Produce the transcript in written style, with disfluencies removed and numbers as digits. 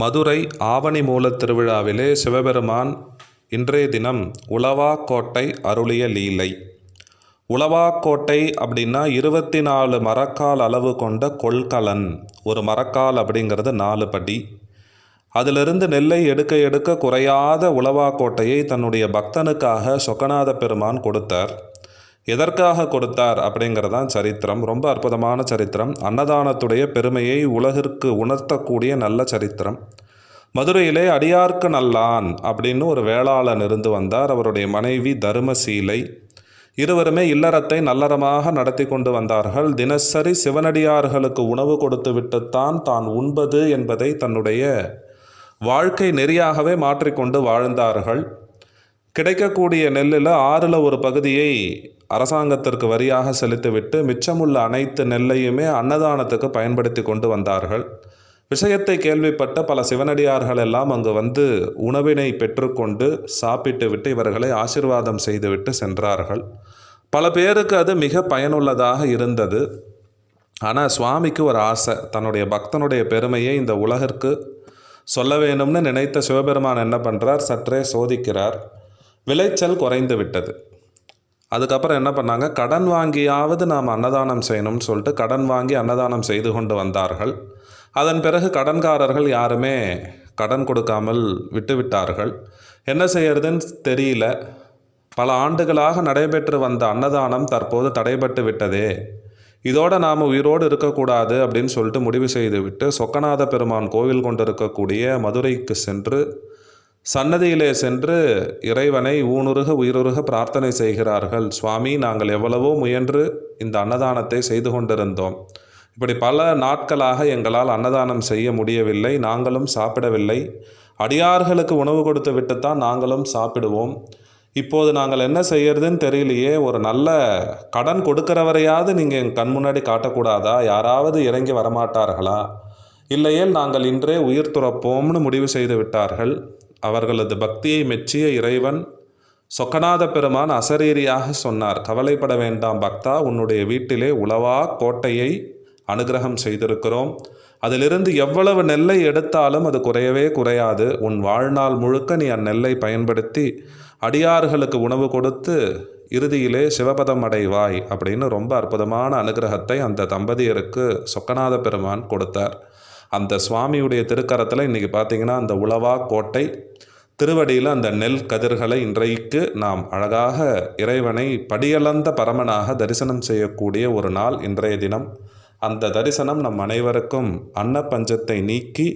மதுரை ஆவணி மூலத் திருவிழாவிலே சிவபெருமான் இன்றைய தினம் உலவாக்கோட்டை அருளிய லீலை. உலவாக்கோட்டை அப்படின்னா 24 மரக்கால் அளவு கொண்ட கொள்கலன். ஒரு மரக்கால் அப்படிங்கிறது 4 படி. அதிலிருந்து நெல்லை எடுக்க எடுக்க குறையாத உலவாக்கோட்டையை தன்னுடைய பக்தனுக்காக சொக்கநாத பெருமான் கொடுத்தார். எதற்காக கொடுத்தார் அப்படிங்கிறதான் சரித்திரம். ரொம்ப அற்புதமான சரித்திரம். அன்னதானத்துடைய பெருமையை உலகிற்கு உணர்த்தக்கூடிய நல்ல சரித்திரம். மதுரையிலே அடியார்க்கு நல்லான் அப்படின்னு ஒரு வேளாளன் இருந்து வந்தார். அவருடைய மனைவி தர்மசீலை. இருவருமே இல்லறத்தை நல்லறமாக நடத்தி கொண்டு வந்தார்கள். தினசரி சிவனடியார்களுக்கு உணவு கொடுத்து விட்டுத்தான் தான் உண்பது என்பதை தன்னுடைய வாழ்க்கை நெறியாகவே மாற்றிக்கொண்டு வாழ்ந்தார்கள். கிடைக்கக்கூடிய நெல்லில் 6ல் ஒரு பகுதியை அரசாங்கத்திற்கு வரியாக செலுத்திவிட்டு மிச்சமுள்ள அனைத்து நெல்லையுமே அன்னதானத்துக்கு பயன்படுத்தி கொண்டு வந்தார்கள். விஷயத்தை கேள்விப்பட்ட பல சிவனடியார்கள் எல்லாம் அங்கு வந்து உணவினை பெற்றுக்கொண்டு சாப்பிட்டு விட்டு இவர்களை ஆசீர்வாதம் செய்துவிட்டு சென்றார்கள். பல பேருக்கு அது மிக பயனுள்ளதாக இருந்தது. ஆனால் சுவாமிக்கு ஒரு ஆசை, தன்னுடைய பக்தனுடைய பெருமையை இந்த உலகிற்கு சொல்ல வேணும்னு நினைத்த சிவபெருமான் என்ன பண்ணுறார், சற்றே சோதிக்கிறார். விளைச்சல் குறைந்து விட்டது. அதுக்கப்புறம் என்ன பண்ணாங்க, கடன் வாங்கியாவது நாம் அன்னதானம் செய்யணும்னு சொல்லிட்டு கடன் வாங்கி அன்னதானம் செய்து கொண்டு வந்தார்கள். அதன் பிறகு கடன்காரர்கள் யாருமே கடன் கொடுக்காமல் விட்டுவிட்டார்கள். என்ன செய்யறதுன்னு தெரியல. பல ஆண்டுகளாக நடைபெற்று வந்த அன்னதானம் தற்போது தடைபட்டு விட்டதே, இதோட நாம் உயிரோடு இருக்கக்கூடாது அப்படின்னு சொல்லிட்டு முடிவு செய்துவிட்டு சொக்கநாத பெருமான் கோவில் கொண்டிருக்கக்கூடிய மதுரைக்கு சென்று சன்னதியிலே சென்று இறைவனை ஊனுருக உயிருருக பிரார்த்தனை செய்கிறார்கள். சுவாமி, நாங்கள் எவ்வளவோ முயன்று இந்த அன்னதானத்தை செய்து கொண்டிருந்தோம். இப்படி பல நாட்களாக எங்களால் அன்னதானம் செய்ய முடியவில்லை. நாங்களும் சாப்பிடவில்லை. அடியார்களுக்கு உணவு கொடுத்து விட்டுத்தான் நாங்களும் சாப்பிடுவோம். இப்போது நாங்கள் என்ன செய்யறதுன்னு தெரியலையே. ஒரு நல்ல கடன் கொடுக்கிறவரையாவது நீங்கள் என் கண் முன்னாடி காட்டக்கூடாதா? யாராவது இறங்கி வரமாட்டார்களா? இல்லையேல் நாங்கள் இன்றே உயிர் துறப்போம்னு முடிவு செய்து விட்டார்கள். அவர்களது பக்தியை மெச்சிய இறைவன் சொக்கநாத பெருமான் அசரீரியாக சொன்னார், கவலைப்பட வேண்டாம் பக்தா, உன்னுடைய வீட்டிலே உலவா கோட்டையை அனுகிரகம் செய்திருக்கிறோம். அதிலிருந்து எவ்வளவு நெல்லை எடுத்தாலும் அது குறையவே குறையாது. உன் வாழ்நாள் முழுக்க நீ அந்நெல்லை பயன்படுத்தி அடியார்களுக்கு உணவு கொடுத்து இறுதியிலே சிவபதம் அடைவாய் அப்படின்னு ரொம்ப அற்புதமான அனுகிரகத்தை அந்த தம்பதியருக்கு சொக்கநாத பெருமான் கொடுத்தார். அந்த சுவாமியுடைய திருக்கரத்தில் இன்றைக்கி பார்த்திங்கன்னா அந்த உலவா கோட்டை திருவடியில் அந்த நெல் கதிர்களை இன்றைக்கு நாம் அழகாக இறைவனை படியளந்த பரமனாக தரிசனம் செய்யக்கூடிய ஒரு நாள் இன்றைய தினம். அந்த தரிசனம் நம் அனைவருக்கும் அன்னப்பஞ்சத்தை நீக்கி